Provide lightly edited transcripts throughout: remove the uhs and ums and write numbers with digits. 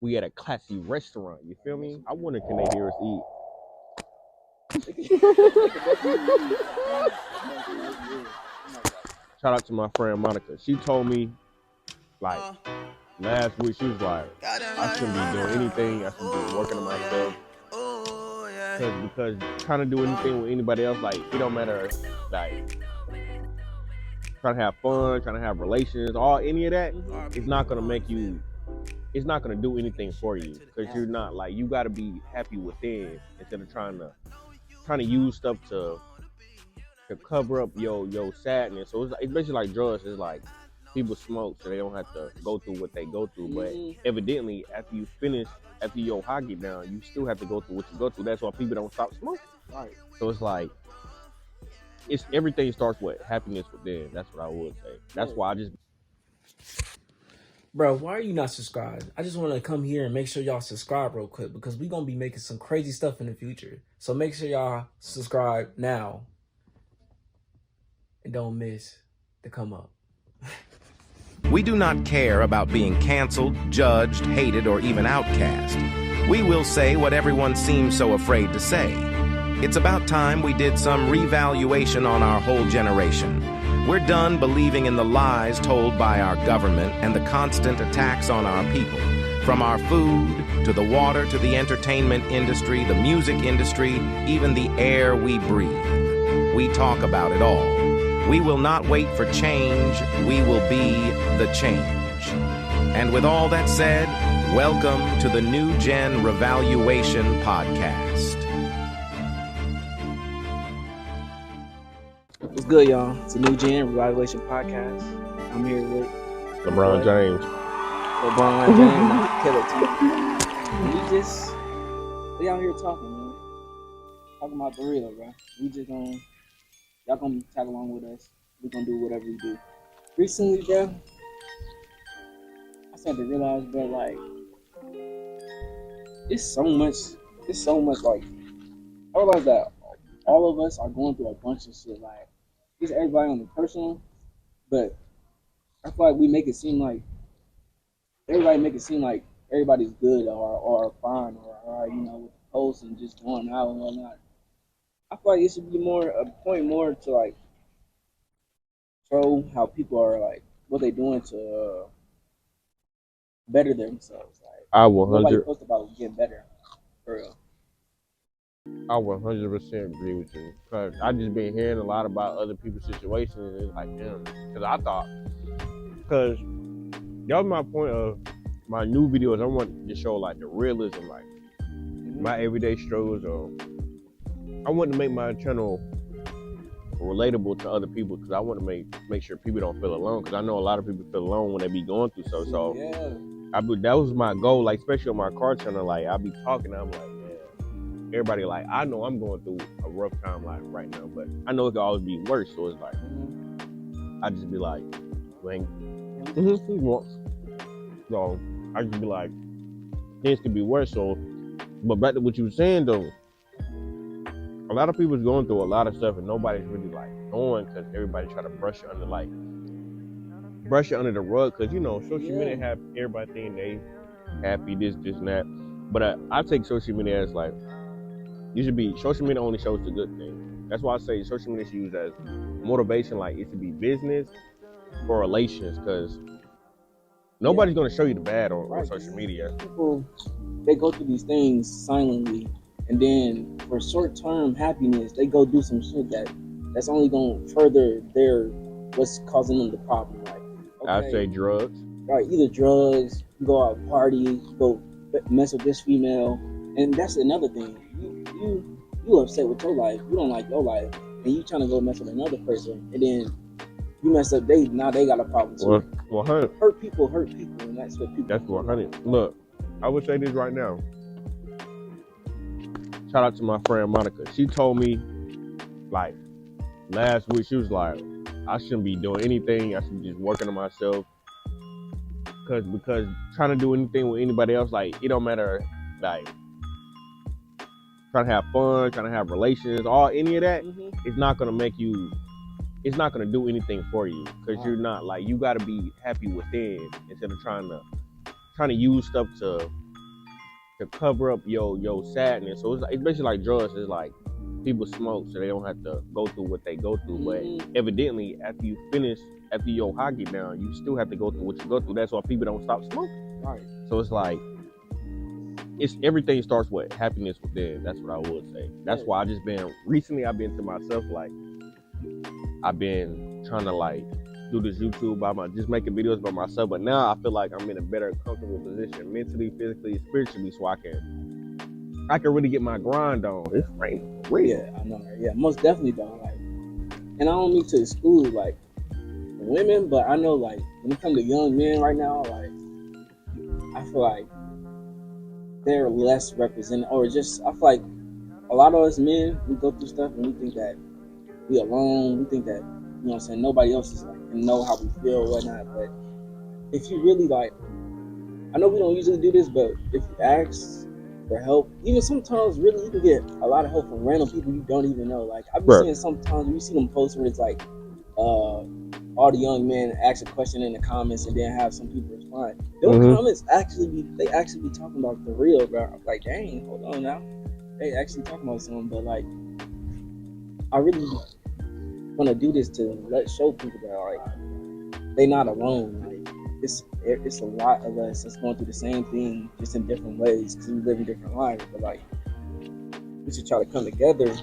we at a classy restaurant. You feel me? I wonder can they hear us eat? Shout out to my friend Monica. She told me like last week, she was like, I shouldn't be doing anything. I should be working on myself. Because trying to do anything with anybody else, like it don't matter, like trying to have fun, trying to have relations, all any of that, it's not gonna make you. It's not gonna do anything for you because you're not like you got to be happy within instead of trying to use stuff to cover up your sadness. So it's basically like drugs. It's like people smoke so they don't have to go through what they go through. But evidently, after you finish, after your high get down, you still have to go through what you go through. That's why people don't stop smoking. Right. So it's like it's everything starts with happiness within. That's what I would say. That's why I just. Bro, why are you not subscribed? I just want to come here and make sure y'all subscribe real quick because we're going to be making some crazy stuff in the future. So make sure y'all subscribe now and don't miss the come up. We do not care about being canceled, judged, hated, or even outcast. We will say what everyone seems so afraid to say. It's about time we did some revaluation on our whole generation. We're done believing in the lies told by our government and the constant attacks on our people. From our food, to the water, to the entertainment industry, the music industry, even the air we breathe. We talk about it all. We will not wait for change. We will be the change. And with all that said, welcome to the New Gen Revaluation Podcast. What's good, y'all? It's a New Gen Revaluation Podcast. I'm here with LeBron James. LeBron James, we out here talking, man. Talking about the real, bro. We just y'all gonna tag along with us. We gonna do whatever we do. Recently, bro, I started to realize, bro, like, it's so much, like, I realize that all of us are going through a bunch of shit, like, it's everybody on the personal, but I feel like we make it seem like everybody's good or fine or you know, with the posts and just going out and whatnot. I feel like it should be a point more to like show how people are like what they doing to better themselves. Like nobody post about getting better, for real. I 100% agree with you because I just been hearing a lot about other people's situations and it's like, damn, because I thought, because that was my point of my new videos. I want to show like the realism, like my everyday struggles, or I want to make my channel relatable to other people because I want to make sure people don't feel alone because I know a lot of people feel alone when they be going through stuff. So that was my goal, like especially on my car channel. Like I be talking, I'm like, man, everybody like I know I'm going through a rough time like right now, but I know it could always be worse. So it's like I just be like, so I just be like, things could be worse. So, but back to what you were saying though. A lot of people's going through a lot of stuff and nobody's really like knowing because everybody try to brush it under the rug because you know social media have everybody thinking they happy this and that. But I take social media as like social media only shows the good thing. That's why I say social media is used as motivation, like it should be business or relations because nobody's gonna show you the bad on social media. People they go through these things silently. And then for short-term happiness, they go do some shit that's only going to further what's causing them the problem. Like, okay, I say drugs. Right, either drugs, you go out party, you go mess with this female, and that's another thing. You upset with your life, you don't like your life, and you trying to go mess with another person, and then you mess up. Now they got a problem too. 100. Hurt people, and that's what people. That's 100. Look, I would say this right now. Shout out to my friend Monica. She told me, like, last week, she was like, I shouldn't be doing anything. I should be just working on myself. Because trying to do anything with anybody else, like, it don't matter, like, trying to have fun, trying to have relations, any of that, it's not going to make you, it's not going to do anything for you. Because you're not, like, you got to be happy within instead of trying to use stuff to to cover up your sadness. So it's basically like drugs. It's like people smoke so they don't have to go through what they go through. But evidently, after your high get down, you still have to go through what you go through. That's why people don't stop smoking. Right. So it's like everything starts with happiness within. That's what I would say. That's why I've been to myself, like I've been trying to like do this YouTube just making videos by myself. But now I feel like I'm in a better, comfortable position mentally, physically, spiritually, so I can really get my grind on. It's raining. Yeah, I know. Right? Yeah, most definitely though. Like, and I don't mean to exclude like women, but I know like when it comes to young men right now, like I feel like they're less represented, or just I feel like a lot of us men, we go through stuff and we think that we alone. We think that, you know what I'm saying, nobody else is like can know how we feel or whatnot. But if you really like, I know we don't usually do this, but if you ask for help, even sometimes really you can get a lot of help from random people you don't even know. Like I've been seeing sometimes you see them posts where it's like all the young men ask a question in the comments and then have some people respond. Those comments actually be talking about the real, bro. I'm like, dang, hold on now. They actually talking about something, but like I really want to do this to show people that like they not alone. Like it's a lot of us that's going through the same thing, just in different ways because we live in different lives. But like we should try to come together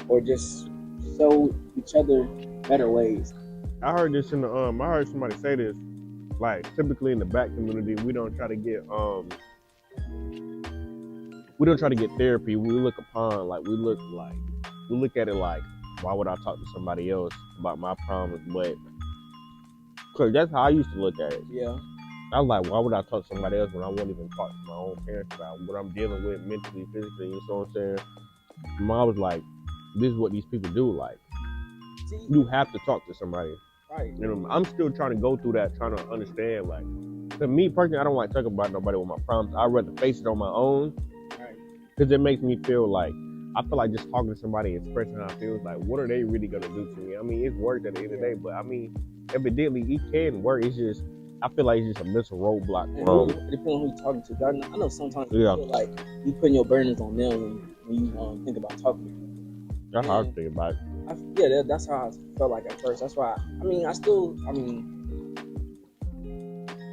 or just show each other better ways. I heard this I heard somebody say this. Like typically in the Black community, we don't try to get therapy. We look at it like, why would I talk to somebody else about my problems? But cause that's how I used to look at it. Yeah. I was like, why would I talk to somebody else when I won't even talk to my own parents about what I'm dealing with mentally, physically? You know what I'm saying? Mom was like, this is what these people do. Like, you have to talk to somebody. Right. You know, I'm still trying to go through that, trying to understand. Like, to me personally, I don't like talking about nobody with my problems. I'd rather face it on my own. Right. Because it makes me feel like, I feel like just talking to somebody and expressing how I feel, like, what are they really going to do to me? I mean, it's work at the end of the day, but I mean, evidently it can work. It's just, I feel like it's just a mental roadblock. It depends on who you're talking to. I know sometimes you feel like you putting your burdens on them when you think about talking to them. That's how I think about it. That's how I felt like at first. That's why, I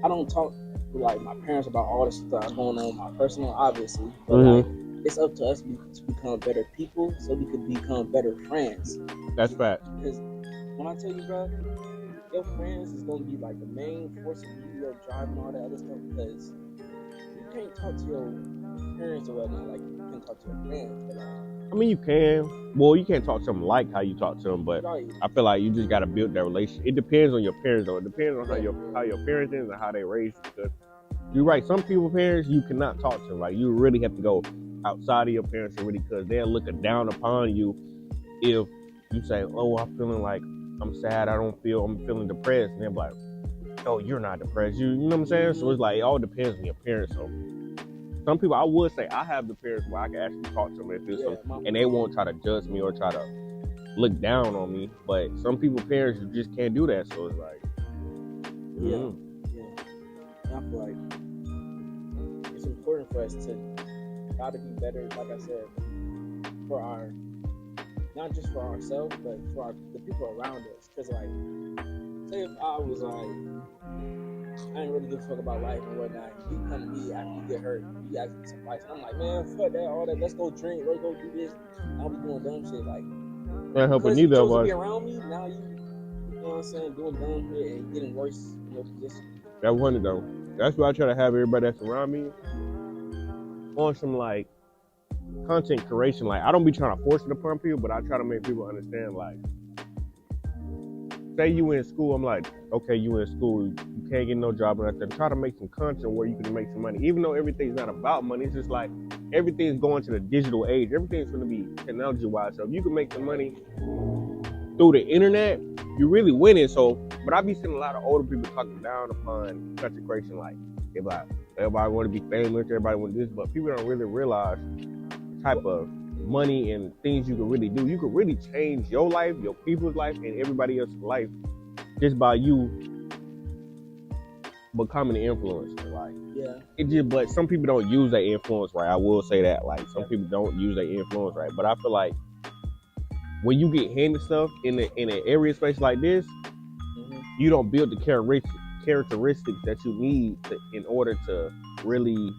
don't talk to like my parents about all the stuff going on in my personal, obviously, but like, it's up to us to become better people so we could become better friends. That's fact. Because when I tell you, bro, your friends is going to be like the main force of you, your drive and all that other stuff, because you can't talk to your parents or whatnot like you can talk to your friends. But I mean, you can. Well, you can't talk to them like how you talk to them, but right. I feel like you just got to build that relationship. It depends on your parents, though. It depends on how your parents is and how they raise you. Because you're right. Some people's parents, you cannot talk to them. Like, you really have to go outside of your parents already, because they're looking down upon you if you say, oh, I'm feeling like I'm sad, I'm feeling depressed, and they're like, oh, you're not depressed, you know what I'm saying? So it's like, it all depends on your parents. So some people, I would say I have the parents where I can actually talk to them and they won't try to judge me or try to look down on me. But some people's parents, you just can't do that. So it's like, yeah. I feel like it's important for us to try to be better, like I said, for not just for ourselves, but for the people around us. Because like, say if I was like, I ain't really give a fuck about life and whatnot, you come to me after you get hurt, you ask me some advice, and I'm like, man, fuck that, all that, let's go drink, let's go do this, I'll be doing dumb shit, like, not helping neither of us. Be around me, now you know what I'm saying, doing dumb shit and getting worse in your position. That wasn't though. That's why I try to have everybody that's around me on some like content creation. Like, I don't be trying to force it upon people, but I try to make people understand, like, say you in school, I'm like, okay, you in school, you can't get no job or nothing. Try to make some content where you can make some money. Even though everything's not about money, it's just like everything's going to the digital age. Everything's going to be technology-wise. So if you can make some money through the internet, you really winning. So, but I be seeing a lot of older people talking down upon content creation, like, everybody want to be famous, everybody want this, but people don't really realize the type of money and things you can really do. You can really change your life, your people's life, and everybody else's life just by you becoming an influencer. Like, Yeah. it just, but some people don't use their influence right. I will say that. Like, some people don't use their influence right. But I feel like when you get handed stuff in an area space like this, you don't build the characteristics that you need in order to really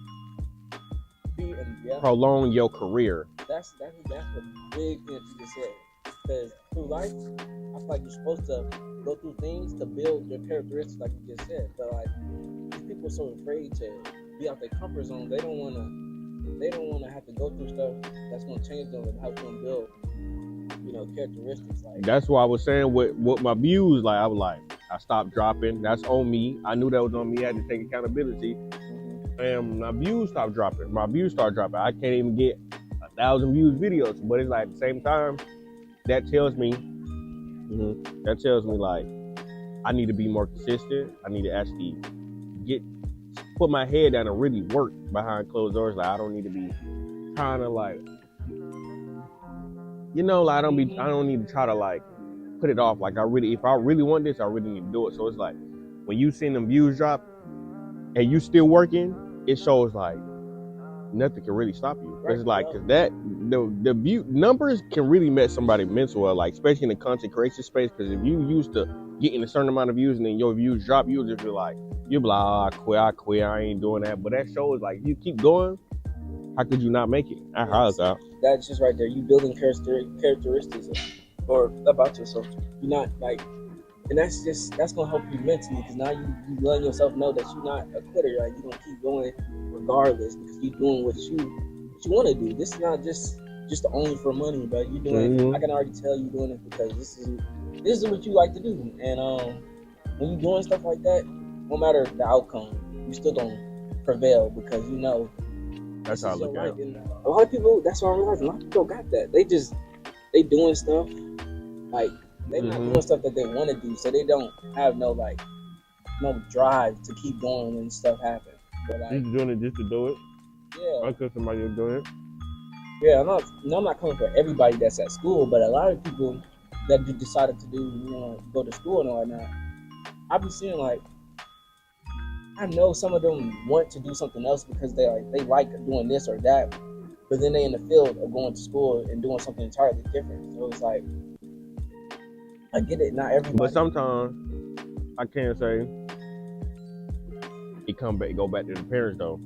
prolong your career. That's a big thing you just said. Because through life, I feel like you're supposed to go through things to build your characteristics, like you just said. But like, people are so afraid to be out their comfort zone. They don't wanna have to go through stuff that's gonna change them and help them build, characteristics. Like, that's why I was saying with my views. Like, I was like, I stopped dropping. That's on me. I knew that was on me. I had to take accountability. And my views stopped dropping. My views started dropping. I can't even get 1,000 views videos. But it's like, at the same time, that tells me like, I need to be more consistent. I need to actually put my head down and really work behind closed doors. Like, I don't need to be trying to like, like, I don't need to try to like put it off. Like, if I really want this, I really need to do it. So it's like, when you see them views drop and you still working, it shows like nothing can really stop you. Right. It's like, cause that the view numbers can really mess somebody mental up, like, especially in the content creation space. Cause if you used to getting a certain amount of views and then your views drop, you'll just be like, I quit, I ain't doing that. But that shows like, if you keep going, how could you not make it? That's just right there. You building characteristics or about yourself. You're not like, and that's gonna help you mentally, because now you letting yourself know that you're not a quitter. Like, you're gonna keep going regardless, because you're doing what you want to do. This is not just only for money, but you're doing. I can already tell you doing it because this is what you like to do. And when you're doing stuff like that, no matter the outcome, you still gonna prevail, because that's how I look at it. And a lot of people, that's what I realized. A lot of people got that. They doing stuff like. They're not doing stuff that they want to do, so they don't have no drive to keep going when stuff happens. But like, just doing it just to do it. Yeah. Until somebody is doing it. Yeah, I'm not coming for everybody that's at school, but a lot of people that decided to go to school and whatnot. I've been seeing, like, I know some of them want to do something else because they like doing this or that, but then they in the field of going to school and doing something entirely different. So it's like, I get it, not everybody. But sometimes I can't say it go back to the parents though,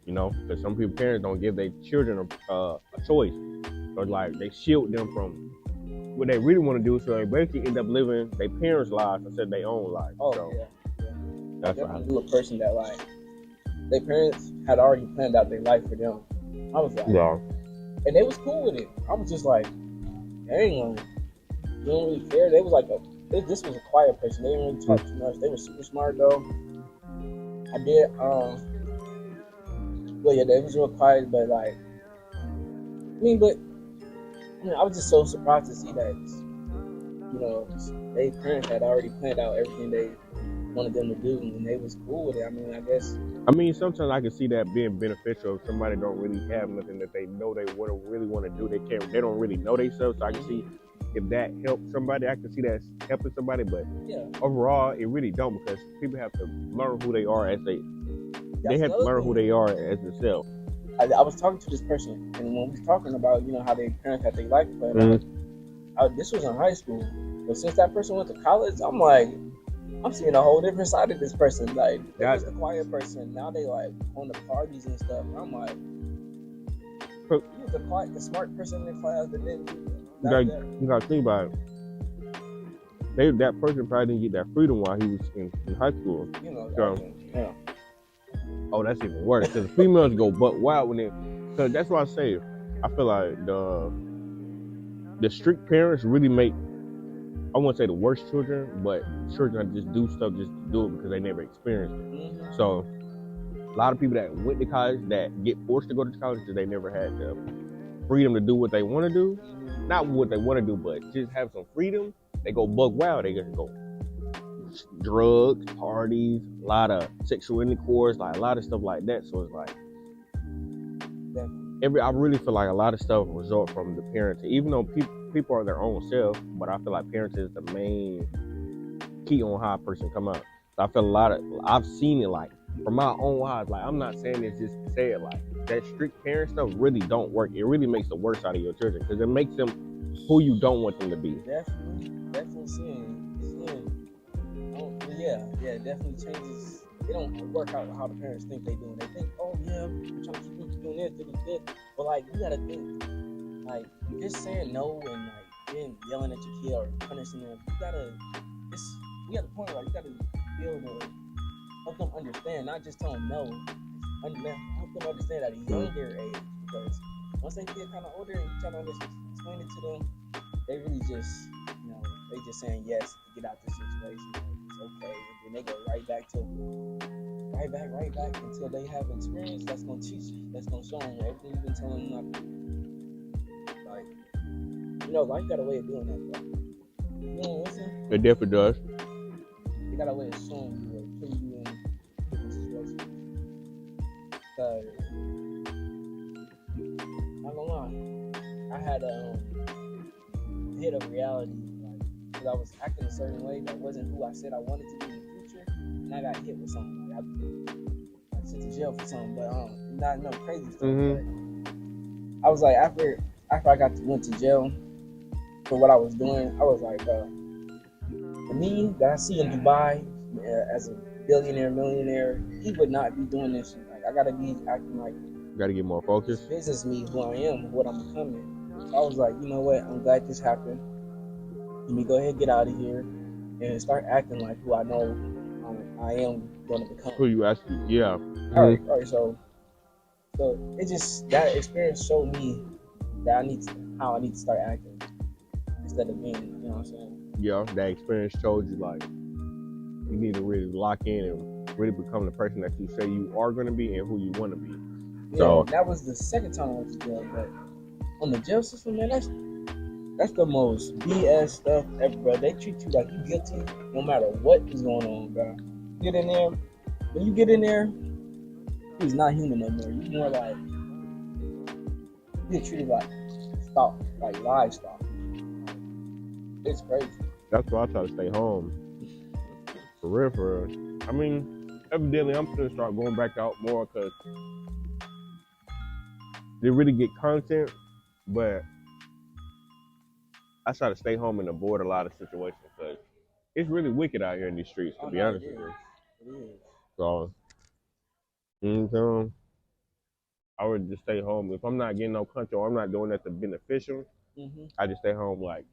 because some people parents don't give their children a choice, or like they shield them from what they really want to do, so they basically end up living their parents' lives instead of their own life. Oh, so, yeah. That's I definitely a person that, like, their parents had already planned out their life for them. I was like, yeah. And they was cool with it. I was just like, dang, you don't really care. They was like, this was a quiet person. They didn't really talk too much. They were super smart though. I did, well, yeah, they was real quiet, but like, I was just so surprised to see that, their parents had already planned out everything they wanted them to do, and they was cool with it. I guess. Sometimes I can see that being beneficial if somebody don't really have nothing that they know they really want to do. They don't really know themselves, so I can see if that helps somebody. I can see that helping somebody, but overall, it really don't, because people have to learn who they are as they have to learn who they are as themselves. I was talking to this person, and when we was talking about, how their parents had their life planned out, this was in high school. But since that person went to college, I'm like, I'm seeing a whole different side of this person. Like, they was a quiet person. Now they like on the parties and stuff. I'm like, you was the smart person in the class, but then you gotta think about it. That person probably didn't get that freedom while he was in high school. Oh, that's even worse, because the females go butt wild when because that's why I say, I feel like the strict parents really make, I won't say the worst children, but children that just do stuff just to do it because they never experienced it. So a lot of people that went to college that get forced to go to college because they never had the freedom to do what they want to do. Not what they want to do, but just have some freedom. They go buck wild. They just go drugs, parties, a lot of sexual intercourse, like a lot of stuff like that. So it's like, I really feel like a lot of stuff result from the parents, even though people are their own self, but I feel like parents is the main key on how a person come out. I feel I've seen it like from my own eyes. Like I'm not saying this just to say it. Like that strict parent stuff really don't work. It really makes the worst out of your children because it makes them who you don't want them to be. Definitely seeing. Yeah, definitely changes. They don't work out how the parents think they do. They think, oh yeah, we're trying to keep them doing this. But like, you gotta think, like, just saying no and like being yelling at your kid or punishing them. You at the point where you gotta be able to help them understand, not just tell them no. Help them understand at a younger age, because once they get kind of older and you try to explain it to them, they really just, they just saying yes to get out this situation. It's okay, and then they go right back until they have experience that's gonna teach you, that's gonna show them everything you've been telling them not to do. Like, life got a way of doing that, bro. You know what I'm saying? It definitely does. They got a way of showing you or putting you in a situation. Because, not gonna lie, I had a hit of reality, like, because I was acting a certain way that wasn't who I said I wanted to be in the future, and I got hit with something. Like, I sent to jail for something, but not no crazy stuff. But I was like, after I went to jail for what I was doing, I was like, bro, for me that I see in Dubai as a billionaire, millionaire, he would not be doing this shit. Like, I gotta be acting like, gotta get more focused. This is me, who I am, what I'm becoming. So I was like, you know what? I'm glad this happened. Let me go ahead and get out of here and start acting like who I know I am going to become. Who you actually, yeah. All right. So it just, that experience showed me that how I need to start acting instead of being, you know what I'm saying? Yeah, that experience showed you like you need to really lock in and really become the person that you say you are going to be and who you want to be. Yeah, so that was the second time I went to jail, but on the jail system, man, that's the most BS stuff ever, bro. They treat you like you guilty no matter what is going on, bro. When you get in there, you're not human no more. You're more like, you get treated like stock, like livestock. It's crazy. That's why I try to stay home. For real. I mean, evidently I'm gonna start going back out more because they really get content, but I try to stay home and avoid a lot of situations because it's really wicked out here in these streets, to be honest with you. It is. So, I would just stay home. If I'm not getting no content or I'm not doing that to beneficial, I just stay home. Like,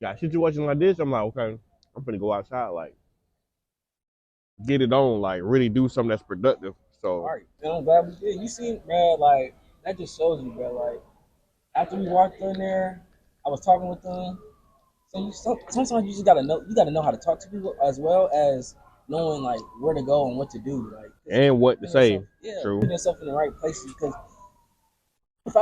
got situations like this, I'm like, okay, I'm gonna go outside, like, get it on, like, really do something that's productive. So, all right, and I'm glad we did. You see, bro, like, that just shows you, bro, like, after we walked in there, I was talking with them. So sometimes you just gotta know how to talk to people as well as knowing like where to go and what to do, like, and what to say. True. Putting yourself in the right places, because if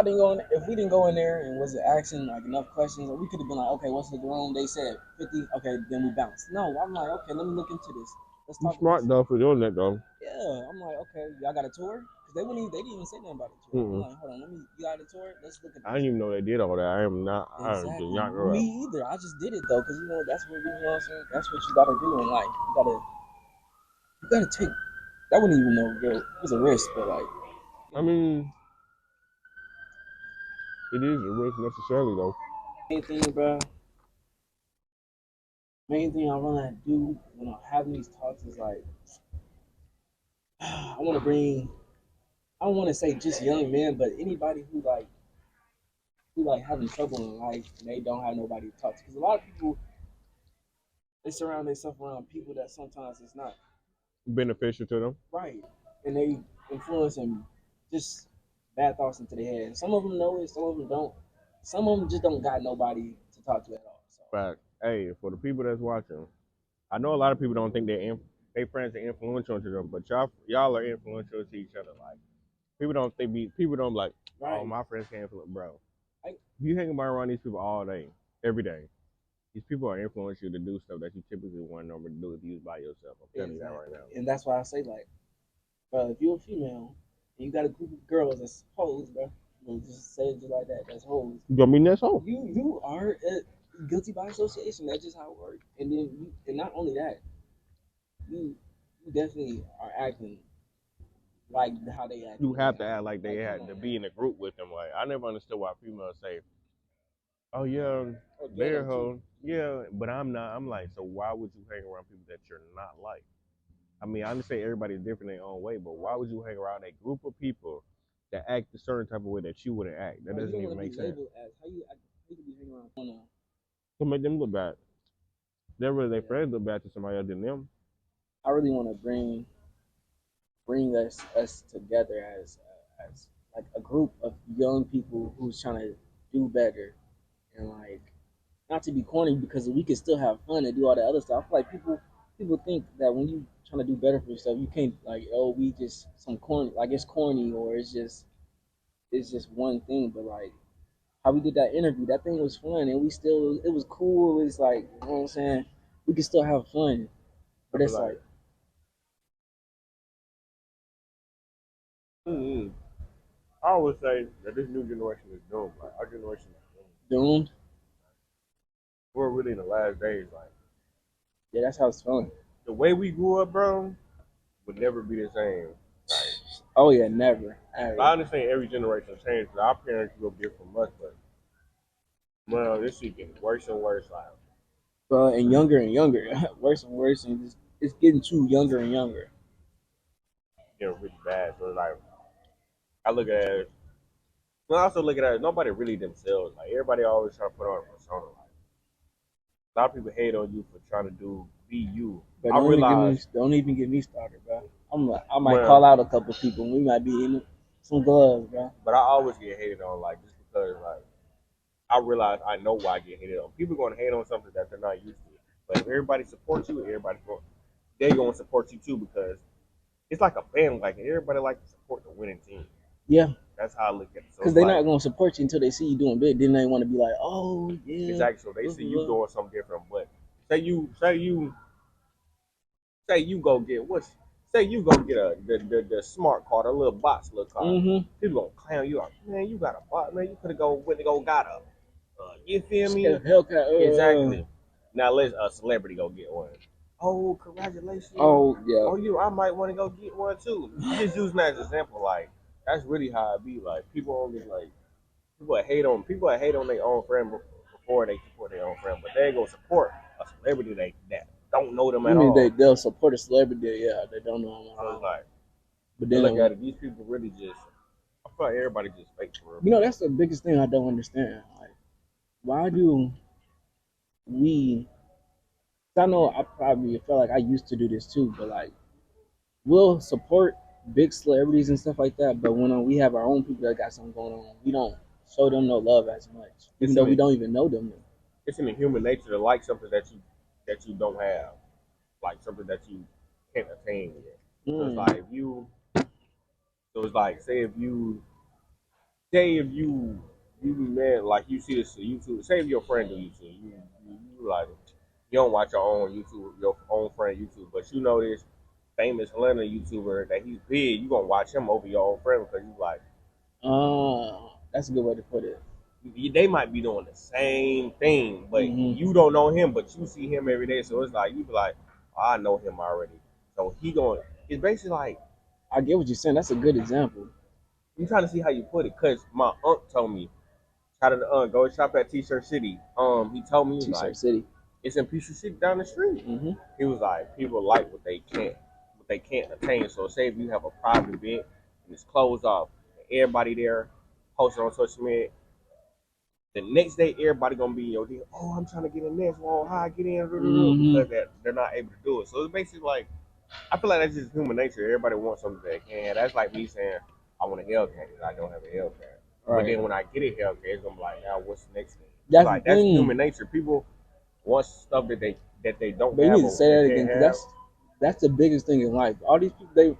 we didn't go in there and wasn't asking like enough questions, we could have been like, okay, what's the room? They said 50. Okay, then we bounced. No, I'm like, okay, let me look into this. Let's talk. You smart though for doing that though. Yeah, I'm like, okay, y'all got a tour? Because they didn't even say nothing about a tour. I'm like, hold on, you got a tour? Let's look at this. I didn't even know they did all that. I did not know Me either. I just did it though, because that's what you know what I'm saying. That's what you gotta do in life. You gotta take. That wasn't even no real. It was a risk, but like. I mean, it is a risk necessarily though. Main thing I want to do when I'm having these talks is like, I want to bring. I don't want to say just young men, but anybody who having trouble in life and they don't have nobody to talk to. Because a lot of people, they surround themselves around people that sometimes it's not beneficial to them. Right. And they influence them just bad thoughts into their head. Some of them know it, some of them don't. Some of them just don't got nobody to talk to at all. So. But hey, for the people that's watching, I know a lot of people don't think they friends are influential to them, but y'all are influential to each other. Like, people don't like, oh, my friends can't influence, bro. You hang around these people all day, every day. These people are influencing you to do stuff that you typically wouldn't normally do if you was by yourself. I'm telling you that right now. And that's why I say, like, bro, if you're a female and you got a group of girls that's hoes, bro, just say it just like that. That's hoes. I mean, that's hoes. You are guilty by association. That's just how it works. And then, and not only that, you definitely are acting like how they act. You have to act like they had to be in a group with them. Like I never understood why females say, "Oh yeah, they're hoe." Yeah, but I'm not. I'm like, so why would you hang around people that you're not like? I mean, I understand everybody's different in their own way, but why would you hang around a group of people that act a certain type of way that you wouldn't act? That doesn't even make sense. How you be hanging around? To make them look bad. They're really their friends look bad to somebody other than them. I really want to bring us together as like a group of young people who's trying to do better and like not to be corny because we can still have fun and do all that other stuff. I feel like people think that when you trying to do better for yourself, you can't like we just some corny like it's corny or it's just one thing. But like how we did that interview, that thing was fun and it was cool. It was like you know what I'm saying. We can still have fun, but it's like mm-hmm. I always say that this new generation is doomed. Like our generation is doomed. doomed. We're really in the last days. Like Yeah, that's how it's fun. the way we grew up, bro, would never be the same. Like, oh yeah, never. Ever. I understand every generation changed. Our parents grew up different from us, but well, this shit getting worse and worse. Like, But and younger, worse and worse, and it's getting too younger and younger. getting really bad. So like, I look at it. Well, I also look at it. Nobody really themselves. Like everybody always trying to put on a persona. Like, a lot of people hate on you for trying to be you. But I realize. Don't even get me started, bro. I might call out a couple people. We might be in some gloves, bro. But I always get hated on, like just because, like I realize I know why I get hated on. People going to hate on something that they're not used to. But if everybody supports you, they're going to support you too because it's like a band. Like everybody like to support the winning team. Yeah. That's how I look at it. Because they're not going to support you until they see you doing big. Then they want to be like, oh yeah. Exactly. So they see you doing something different. But say you go get say you go get the smart car, the little box little car. Mm-hmm. People gonna clown you out. Man, you got a box, man. You could have went to go got a. You feel me? Hellcat. Exactly. Now let a celebrity go get one. Oh, congratulations. Oh yeah. Oh, I might want to go get one too. Just using that as an example, like that's really how it be. Like people only like people that hate on their own friend before they support their own friend, but they ain't gonna support a celebrity that don't know them at all. They'll support a celebrity, yeah, they don't know them at all. So it's like, but then look at it, these people really just. I feel like everybody just fake for real. You know, that's the biggest thing I don't understand. Like, why do we? I know I probably feel like I used to do this too, but like, we'll support big celebrities and stuff like that. But when we have our own people that got something going on, we don't show them no love as much, even though we don't even know them. It's in the human nature to like something that you don't have, like something that you can't attain yet. So it's like say if you man like you see this on YouTube. Say if your friend do YouTube, you like you don't watch your own YouTube, your own friend YouTube, but you know this famous Atlanta YouTuber that he's big, you gonna watch him over your own friend because you like. That's a good way to put it. They might be doing the same thing, but you don't know him, but you see him every day. So it's like you be like, oh, I know him already. So it's basically like I get what you're saying. That's a good example. I'm trying to see how you put it, cause my aunt told me, shout out to aunt, go shop at T-Shirt City. He told me T-Shirt City. It's in T-Shirt City down the street. Mm-hmm. He was like, people like what they can't attain. So say if you have a private event and it's closed off, and everybody there posting on social media. The next day, everybody gonna be yo. Oh, I'm trying to get in this. Well, how I get in? Because they're not able to do it. So it's basically like, I feel like that's just human nature. Everybody wants something they can. That's like me saying, I want a Hellcat. I don't have a Hellcat. Right. But then when I get a Hellcat, it's gonna be like, now what's the next thing? That's human nature. People want stuff that they don't but have. You need to say that again. Cause that's the biggest thing in life. All these people,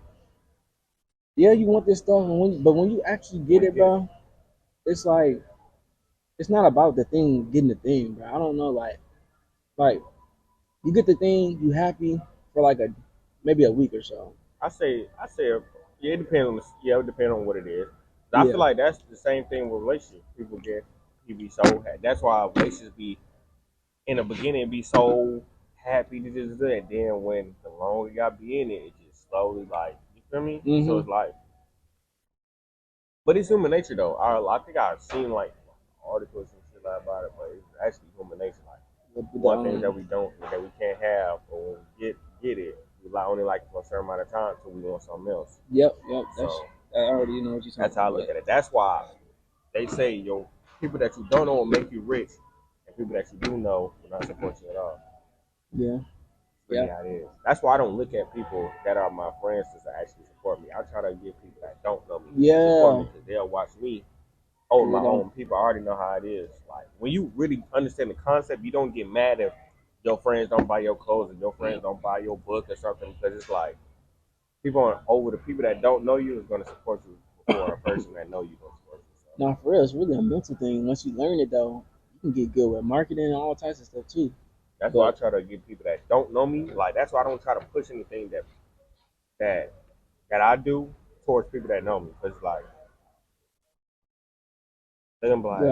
you want this stuff, but when you actually get it, bro, it's like. It's not about the thing getting the thing, bro. I don't know, like you get the thing, you happy for like maybe a week or so. I say, yeah, it depends on it depends on what it is. I feel like that's the same thing with relationships. People be so happy. That's why relationships be in the beginning be so happy to just do it. And then when the longer y'all be in it, it just slowly like, you feel me? So it's like, but it's human nature though. I think I've seen like articles and shit like about it, but it's actually human nature. Like one thing that we can't have, or when we get it, we only like it for a certain amount of time until we want something else. Yep. So I already know what you're talking about. that's how I look at it. That's why they say, yo, people that you don't know will make you rich, and people that you do know will not support you at all. Yeah. Really how it is. That's why I don't look at people that are my friends to actually support me. I try to get people that don't know me to support me because they'll watch me over my own people. I already know how it is. Like when you really understand the concept, you don't get mad if your friends don't buy your clothes or your friends don't buy your book or something, because it's like people over the people that don't know you is going to support you before a person that know you going to support you. So. No, for real, it's really a mental thing. Once you learn it though, you can get good with marketing and all types of stuff too. That's why I try to get people that don't know me. Like that's why I don't try to push anything that I do towards people that know me, because like they're gonna be like,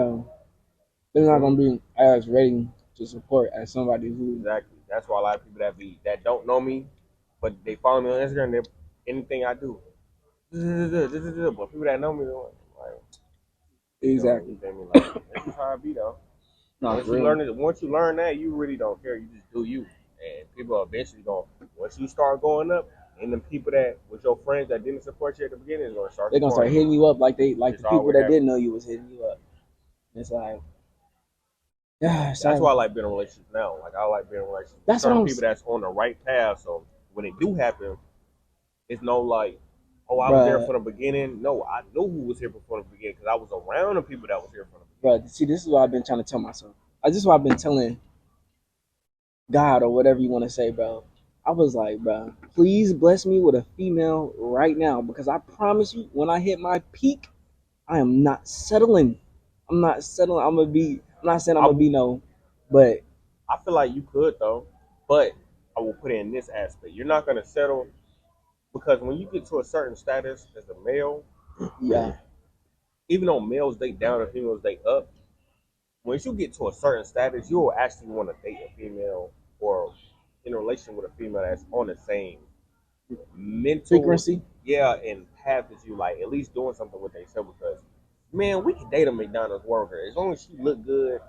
they're not gonna be as ready to support as somebody who exactly. That's why a lot of people that don't know me, but they follow me on Instagram, anything I do, but people that know me, they're like exactly. You know, like, that's just how I be though. No, once you learn that, you really don't care. You just do you, and people are eventually going. Once you start going up, and the people that was your friends that didn't support you at the beginning is gonna start. They're gonna start hitting you up like the people that didn't know you was hitting you up. It's like, yeah. That's why I like being in relationships now. Like I like being in relationships with certain people that's on the right path. So when it do happen, it's no like, oh, I was there from the beginning. No, I knew who was here before the beginning because I was around the people that was here from the beginning. But see, this is what I've been trying to tell myself. This is what I've been telling God or whatever you want to say, bro. I was like, bro, please bless me with a female right now, because I promise you, when I hit my peak, I am not settling. I'm not settling. I'm not saying I'm gonna be no, but I feel like you could though. But I will put it in this aspect: you're not gonna settle, because when you get to a certain status as a male, even though males date down and females date up, once you get to a certain status, you will actually want to date a female or in a relation with a female that's on the same mental frequency, and path as you, like at least doing something with themselves. Because man, we can date a McDonald's worker as long as she look good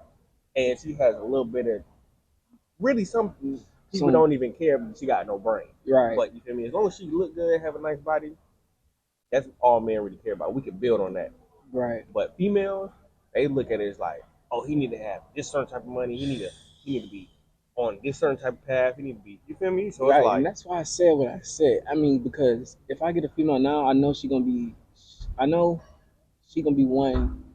and she has a little bit of really some people don't even care because she got no brain. Right. But you feel me? As long as she look good, have a nice body, that's all men really care about. We can build on that. Right. But females, they look at it as like, oh, he need to have this certain type of money. He need to be on this certain type of path. He need to be, you feel me? So right. It's like, and that's why I said what I said. I mean, because if I get a female now, I know she gonna be one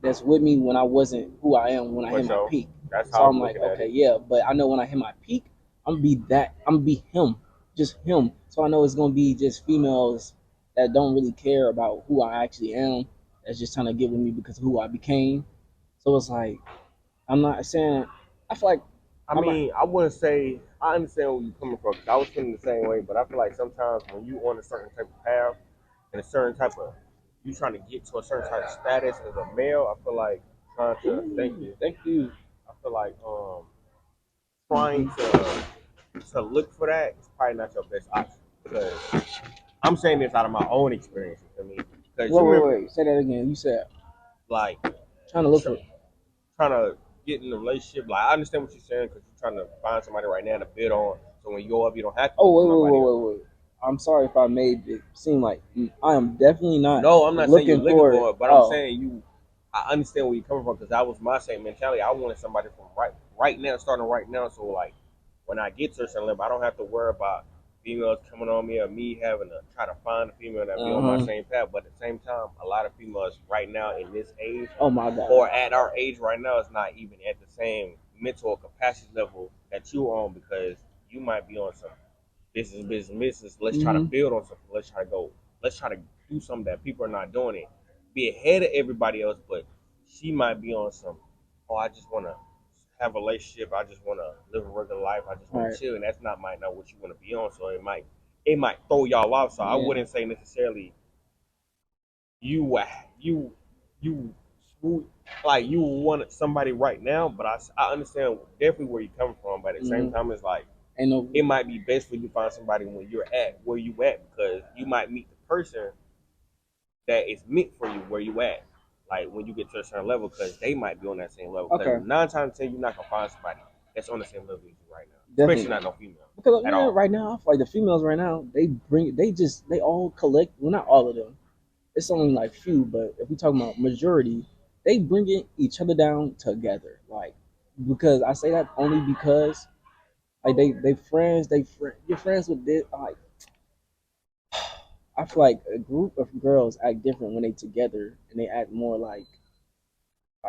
that's with me when I wasn't who I am when I hit my peak. That's so I'm like, okay, yeah, but I know when I hit my peak, I'm gonna be him, just him. So I know it's gonna be just females that don't really care about who I actually am. That's just trying to get with me because of who I became. So it's like, I'm not saying. I feel like. I wouldn't say. I understand where you're coming from. I was feeling the same way, but I feel like sometimes when you on a certain type of path and a certain type of, you trying to get to a certain type of status as a male, I feel like trying to thank you. I feel like trying to look for that is probably not your best option, because I'm saying this out of my own experience. I mean, because wait, say that again. You said like trying to look for, trying to get in a relationship. Like I understand what you're saying, because you're trying to find somebody right now to bid on. So when you go up, you don't have to. Wait. I'm sorry if I made it seem like I am definitely not. No, I'm not saying you're looking for it, but I'm saying you. I understand where you're coming from, because that was my same mentality. I wanted somebody from right now, starting right now. So like, when I get to a certain level, I don't have to worry about females coming on me or me having to try to find a female that be on my same path. But at the same time, a lot of females right now in this age, oh my God, or at our age right now, is not even at the same mental capacity level that you're on, because you might be on some business. Let's try to build on something. Let's try to do something that people are not doing it. Be ahead of everybody else, but she might be on some, oh, I just want to have a relationship. I just want to live a regular life. I just want to chill, and might not what you want to be on. So it might throw y'all off. So I wouldn't say necessarily you like you want somebody right now, but I understand definitely where you're coming from. But at the same time, it's like it might be best for you to find somebody when you're at where you at, because you might meet the person that is meant for you where you at. Like when you get to a certain level, because they might be on that same level. Because 9 times out of 10, you're not gonna find somebody that's on the same level as you right now. Definitely. Especially not no female. Because at all. Right now, like the females right now, they all collect. Well, not all of them. It's only like few, but if we talking about majority, they bringing each other down together. Like, because I say that only because like you're friends with this. Like, I feel like a group of girls act different when they together, and they act more like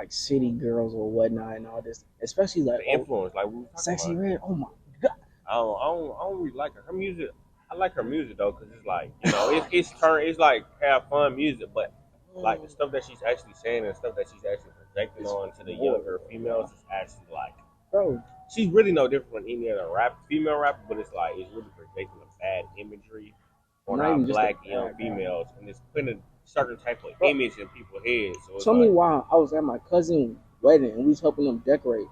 city girls or whatnot and all this. Especially like the influence, like we were Sexy about. Red. Oh my god. I don't really like her. Her music, I like her music though, because it's like, you know, it's like have fun music, but like the stuff that she's actually saying and stuff that she's actually projecting on to the younger females is actually like, bro, she's really no different from any other female rapper, but it's like it's really projecting a bad imagery on our black young females, and it's putting a certain type of image in people's heads. So tell me why I was at my cousin's wedding and we was helping them decorate,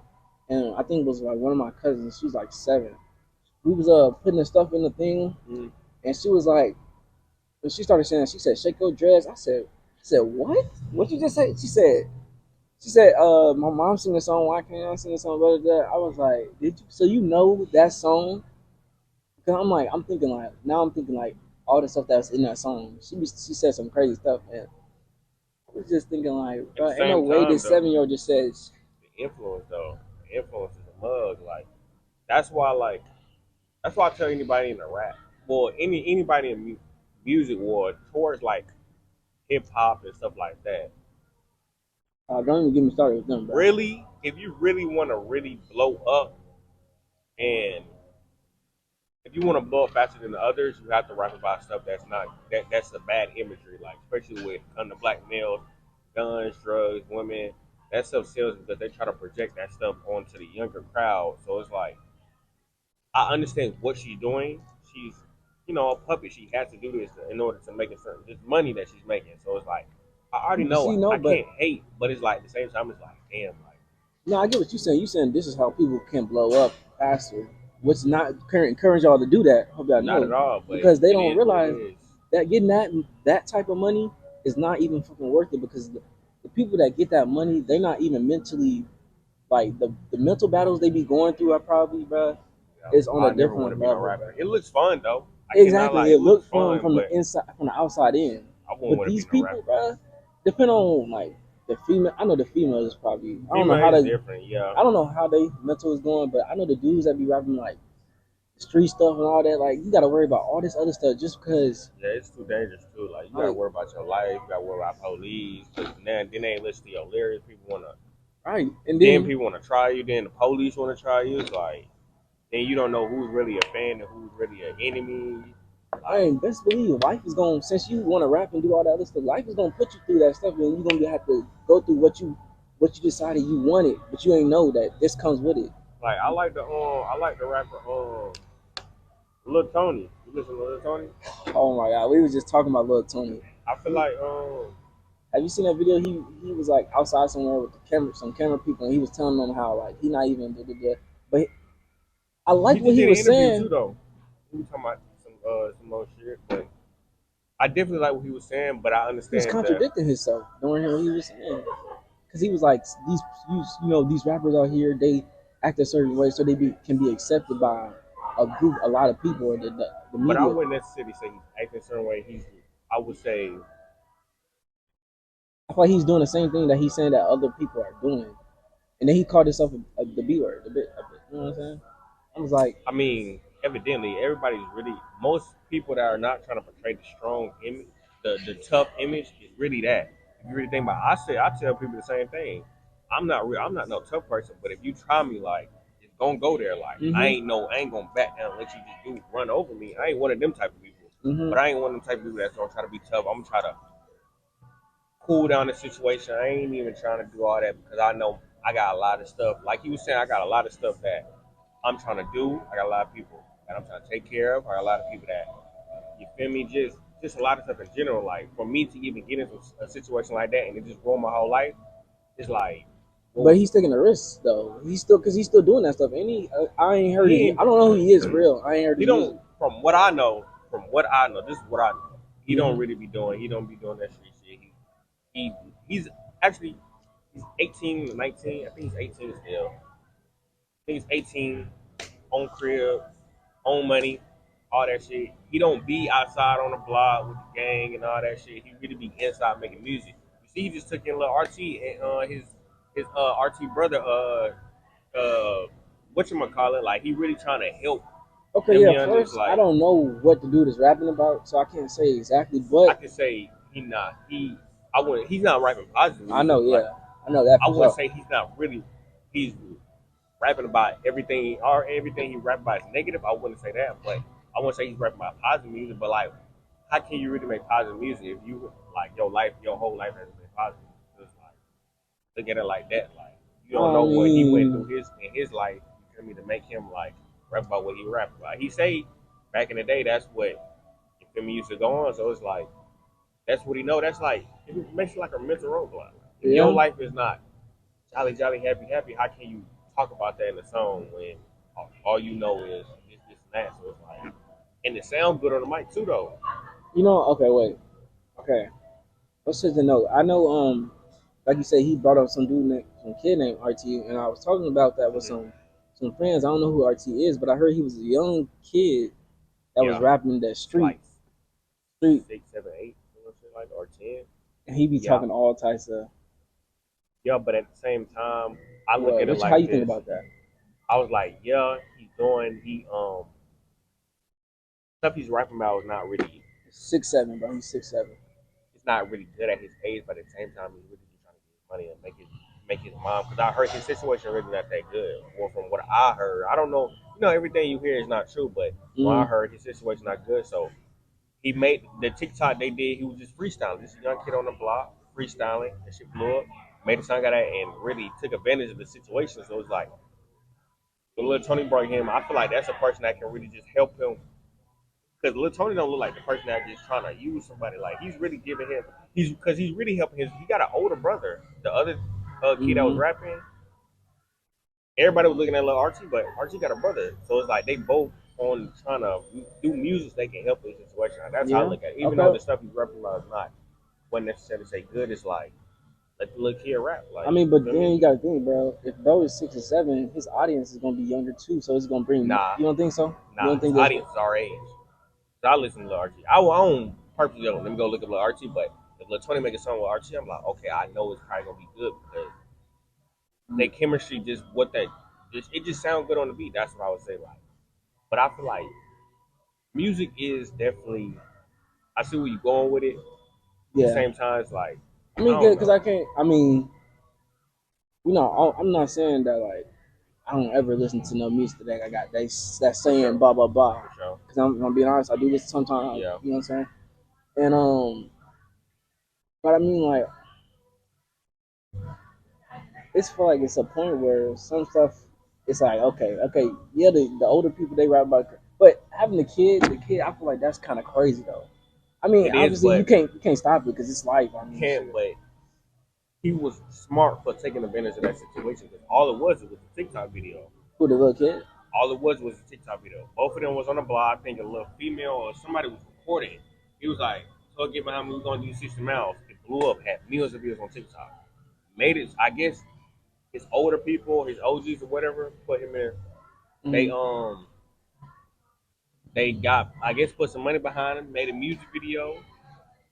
and I think it was like one of my cousins. She was like 7. We was putting the stuff in the thing, and she was like, when she started saying, she said, "Shake your dress." I said, "What? What you just say?" She said, my mom sing a song. Why can't I sing a song? Blah, blah, blah. I was like, did you? So you know that song? Because I'm thinking like all the stuff that's in that song. She said some crazy stuff, and I was just thinking like, bro, ain't no way this 7-year-old just says. The influence though, the influence is a mug. Like that's why I tell anybody in the rap, well, anybody in music war towards like hip hop and stuff like that. Don't even get me started with them, bro. Really, if you really want to really blow up, and if you want to blow up faster than the others, you have to rap about stuff that's not that's the bad imagery, like especially with the black males, guns, drugs, women. That stuff sells because they try to project that stuff onto the younger crowd. So it's like, I understand what she's doing. She's, you know, a puppet. She has to do this in order to make a certain just money that she's making. So it's like, I already know. I can't hate, but it's like at the same time, it's like, damn, like. No, I get what you're saying. You're saying this is how people can blow up faster, which not encourage y'all to do that. Hope y'all know. Not at all, because they don't realize that getting that type of money is not even fucking worth it, because the people that get that money, they're not even mentally, like the mental battles they be going through are probably, bro, is on a different level. It looks fun though. Exactly, it looks fun from the inside, from the outside in. But these people, bro, depend on like the female. I know the females is probably. I don't know how they different. Yeah. I don't know how they mental is going, but I know the dudes that be rapping like street stuff and all that. Like you gotta worry about all this other stuff just because. Yeah, it's too dangerous too. Like you gotta worry about your life. You gotta worry about police. Then they ain't listen to your lyrics. People wanna. Right, and then people wanna try you. Then the police wanna try you. It's like, then you don't know who's really a fan and who's really an enemy. I mean, best believe life is going, since you want to rap and do all that other stuff, life is gonna put you through that stuff, and you're gonna have to go through what you decided you wanted, but you ain't know that this comes with it. Like I like the rapper Lil Tony. You listen to Lil Tony? Oh my god, we was just talking about Lil Tony. I feel like have you seen that video? He was like outside somewhere with some camera people, and he was telling them how like he not even but I like what he was saying. Too, though. He was talking about some more shit, but I definitely like what he was saying. But I understand he was contradicting himself during what he was saying, because he was like, these rappers out here, they act a certain way so they can be accepted by a lot of people or the media. But I wouldn't necessarily say he's acting a certain way. I would say, I feel like he's doing the same thing that he's saying that other people are doing, and then he called himself the B word a bit. You know what I'm saying? I was like, I mean, evidently, most people that are not trying to portray the strong image, the tough image, is really that. If you really think about it, I tell people the same thing. I'm not no tough person, but if you try me, like, it's gonna go there. Like, I ain't gonna back down and let you just run over me. I ain't one of them type of people. But I ain't one of them type of people that's gonna try to be tough. I'm gonna try to cool down the situation. I ain't even trying to do all that, because I know I got a lot of stuff. Like he was saying, I got a lot of stuff that I'm trying to do. I got a lot of people that I'm trying to take care of. I got a lot of people that, you feel me, just a lot of stuff in general. Like for me to even get into a situation like that and it just ruin my whole life, it's like, But he's taking the risks though. He's still doing that stuff. Any I ain't heard it. I don't know who he is real. I ain't heard. He don't. From what I know, this is what I know. He don't really be doing. He don't be doing that street shit. He's actually he's 18, 19. I think he's 18 still. I think he's 18, own crib, own money, all that shit. He don't be outside on the block with the gang and all that shit. He really be inside making music. You see, he just took in little RT and his RT brother whatchamacallit, like he really trying to help. Okay, yeah. First, like, I don't know what the dude is rapping about, so I can't say exactly. But I can say he's not rapping positive. I know, yeah, like, I know that. I wouldn't say he's not really. He's rapping about everything he rap about is negative. I wouldn't say that, but I wouldn't say he's rapping about positive music. But like, how can you really make positive music if you like your whole life has been positive? Just like look at it like that. Like you don't know what he went through in his life. You feel me, to make him like rap about what he rap about. He say back in the day that's what you feel me used to go on. So it's like that's what he know. That's like it makes it like a mental roadblock. If your life is not jolly, jolly, happy, happy, how can you talk about that in the song when all you know is this and that? So it's like, and it sounds good on the mic too, though. You know, okay, wait, okay. Let's just a note. I know, like you said, he brought up some kid named RT, and I was talking about that with some friends. I don't know who RT is, but I heard he was a young kid that was rapping that street. Like 6, 7, 8, like or 10. And he be talking all types of. Yeah, but at the same time, I look at it like how you think about that? I was like, yeah, stuff he's rapping about is not really 6'7", bro. He's 6'7". He's not really good at his age, but at the same time, he's really just trying to get his money and make his mom. Because I heard his situation really not that good. Or from what I heard, I don't know. You know, everything you hear is not true, but what I heard, his situation not good. So he made the TikTok they did. He was just freestyling. This young kid on the block freestyling. That shit blew up. Made a song out of that and really took advantage of the situation. So it's like when Lil Tony brought him, I feel like that's a person that can really just help him. Because Lil Tony don't look like the person that just trying to use somebody. Like he's really giving him. He's really helping his. He got an older brother. The other kid that was rapping. Everybody was looking at Lil Archie, but Archie got a brother. So it's like they both on trying to do music they can help in the situation. That's how I look at it. Even though the stuff he's rapping about is not wasn't necessarily say good. It's like let the little kid rap. Like, I mean, but then you gotta think, bro. If bro is 6 or 7, his audience is gonna be younger too. So it's gonna bring. Nah, you don't think so? Nah, you don't think his audience is our age. So I listen to Lil Archie. I don't purposely let me go look at Lil Archie, but if Lil Tony make a song with Archie, I'm like, okay, I know it's probably gonna be good because their chemistry it just sounds good on the beat. That's what I would say. Like, but I feel like music is definitely. I see where you're going with it. Yeah. At the same time, it's like. I mean, good because I can't. I mean, you know, I'm not saying that like I don't ever listen to no music that I got that saying blah blah blah. Because I'm being honest, I do this sometimes. Yeah. You know what I'm saying? And but I mean like, it's feel like it's a point where some stuff. It's like okay, yeah, the older people they rap about, but having the kid, I feel like that's kind of crazy though. I mean, obviously you can't stop it because it's life. I mean, but he was smart for taking advantage of that situation because all it was a TikTok video. Who, the little kid? All it was a TikTok video. Both of them was on the blog. I think a little female or somebody was recording. He was like, "So get behind me. We're gonna do 60 miles." It blew up. Had millions of views on TikTok. Made it. I guess his older people, his OGs or whatever, put him in. Mm-hmm. They got, I guess, put some money behind him. Made a music video.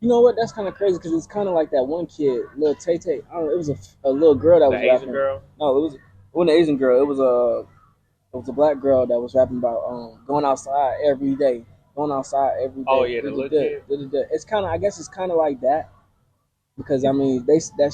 You know what? That's kind of crazy because it's kind of like that one kid, little Tay Tay. I don't know. It was a little girl that was Asian rapping. Girl? No, it wasn't an Asian girl. It was a black girl that was rapping about going outside every day, going outside every day. Oh yeah, the little kid. It's kind of, I guess, it's kind of like that because I mean,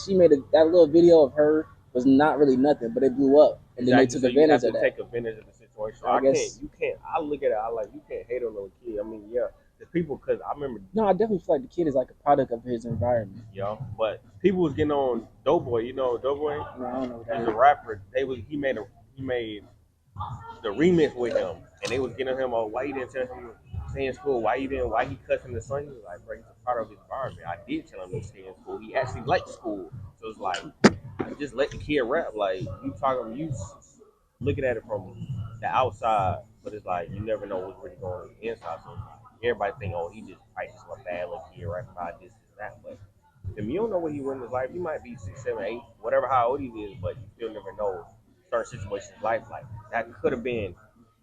she made that little video of her was not really nothing, but it blew up, and then they took advantage of that. Take advantage of the situation. I guess you can't. I look at it. I like you can't hate on a little kid. I mean, yeah. The people, because I remember. No, I definitely feel like the kid is like a product of his environment. Yeah, but people was getting on Doughboy. You know Doughboy? No, I don't know. He's a rapper. He made the remix with him, and they was getting him. Oh, why you didn't tell him to stay in school? Why he cussing the son? He was like, bro, he's a part of his environment. I did tell him to stay in school. He actually liked school, so it's like just let the kid rap. Like you looking at it from the outside, but it's like you never know what's really going on inside. So everybody think, oh, he just probably just a bad little kid right about this and that. But if you don't know what he went in his life, he might be 6, 7, 8, whatever how old he is, but you still never know certain situations in life. Like that could have been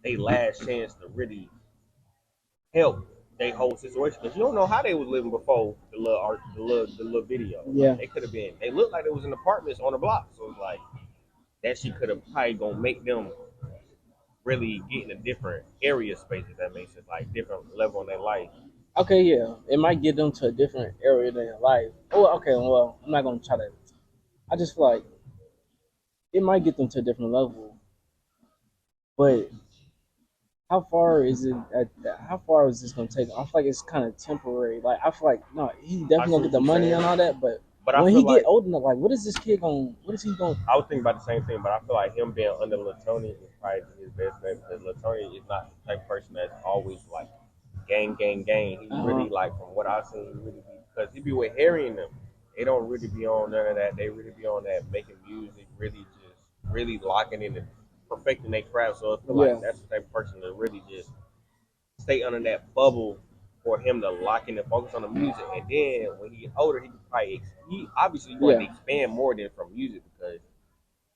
their last chance to really help their whole situation because you don't know how they was living before the little video. Yeah. Like they could have been. They looked like it was in apartments on the block. So it's like that shit could have probably gonna make them really get in a different area space if that makes sense, like different level in their life. Okay, yeah, it might get them to a different area in their life. Oh, okay, well, I'm not gonna try to. I just feel like it might get them to a different level, but how far is it? How far is this gonna take? I feel like it's kind of temporary. Like I feel like no, he definitely gonna get the money and all that, but I when feel he get like old enough, like what is this kid going? What is he going? I was thinking about the same thing, but I feel like him being under Latoni is probably his best bet because Latoni is not the type of person that's always like gang, gang, gang. He really like from what I've seen, he really be because he be with Harry and them. They don't really be on none of that. They really be on that making music, really locking in and perfecting their craft. So I feel like that's the type of person that really just stay under that bubble for him to lock in and focus on the music. And then when he get older, he can probably he obviously going to expand more than from music because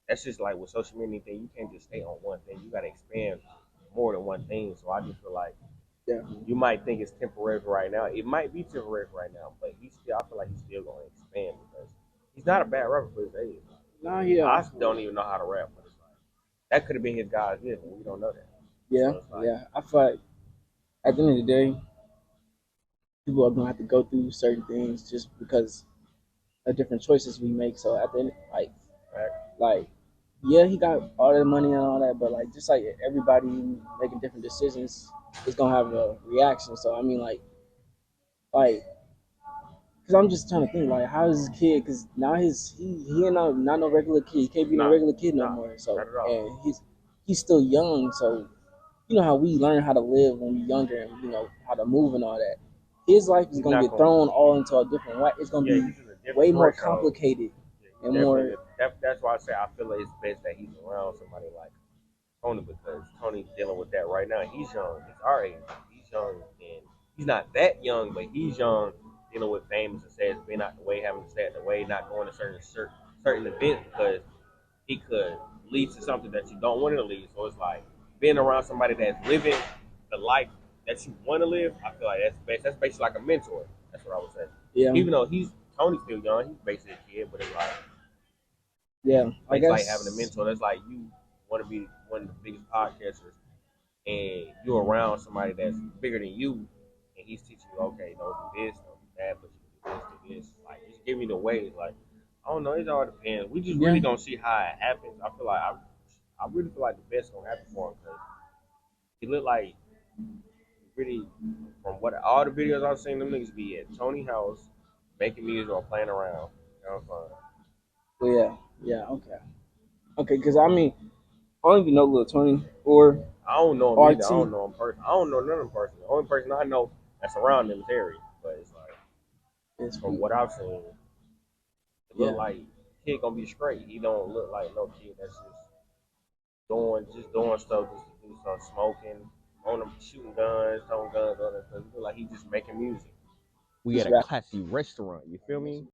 that's just like with social media thing. You can't just stay on one thing. You got to expand more than one thing. So I just feel like you might think it's temporary for right now. It might be temporary for right now, but I feel like he's still going to expand because he's not a bad rapper for his age. No, yeah. I don't even know how to rap, but it's like that could have been his guy's gift, and we don't know that. Yeah, so like, yeah. I feel like at the end of the day, people are gonna have to go through certain things just because of different choices we make. So at the end, like yeah, he got all that money and all that, but like just like everybody making different decisions is gonna have a reaction. So I mean, like, cause I'm just trying to think like, how is this kid? Cause now he ain't not no regular kid. He can't be no regular kid no more. So and he's still young. So you know how we learn how to live when we're younger and you know how to move and all that. His life is gonna get thrown all into a different way. It's gonna be way more complicated and more. That's why I say I feel like it's best that he's around somebody like Tony because Tony's dealing with that right now. He's young. He's our age. He's young and he's not that young, but he's young dealing with fame and success, being out the way, having to stay out the way, not going to certain events because he could lead to something that you don't want to lead. So it's like being around somebody that's living the life that you want to live. I feel like that's best. That's basically like a mentor. That's what I would say. Yeah. Even though Tony's still young, he's basically a kid, but it's like I guess like having a mentor. That's like you want to be one of the biggest podcasters, and you're around somebody that's bigger than you, and he's teaching you, okay, don't do this, don't do that, but you do this. Like just give me the ways. Like I don't know, it all depends. We just really gonna see how it happens. I feel like I really feel like the best gonna happen for him because he look like really from what all the videos I've seen them niggas be at Tony house making music or playing around. Having fun. Yeah, okay. Because I mean, I don't even know Lil Tony or I don't know him RT. either. I don't know him personally. I don't know none of them personally. The only person I know that's around them is Harry. But it's like from what I've seen, it look like kid gonna be straight. He don't look like no kid that's just doing stuff just to do some smoking, on them shooting guns, throwing guns on it. Cause it look like he just making music. We at a classy restaurant. You feel me?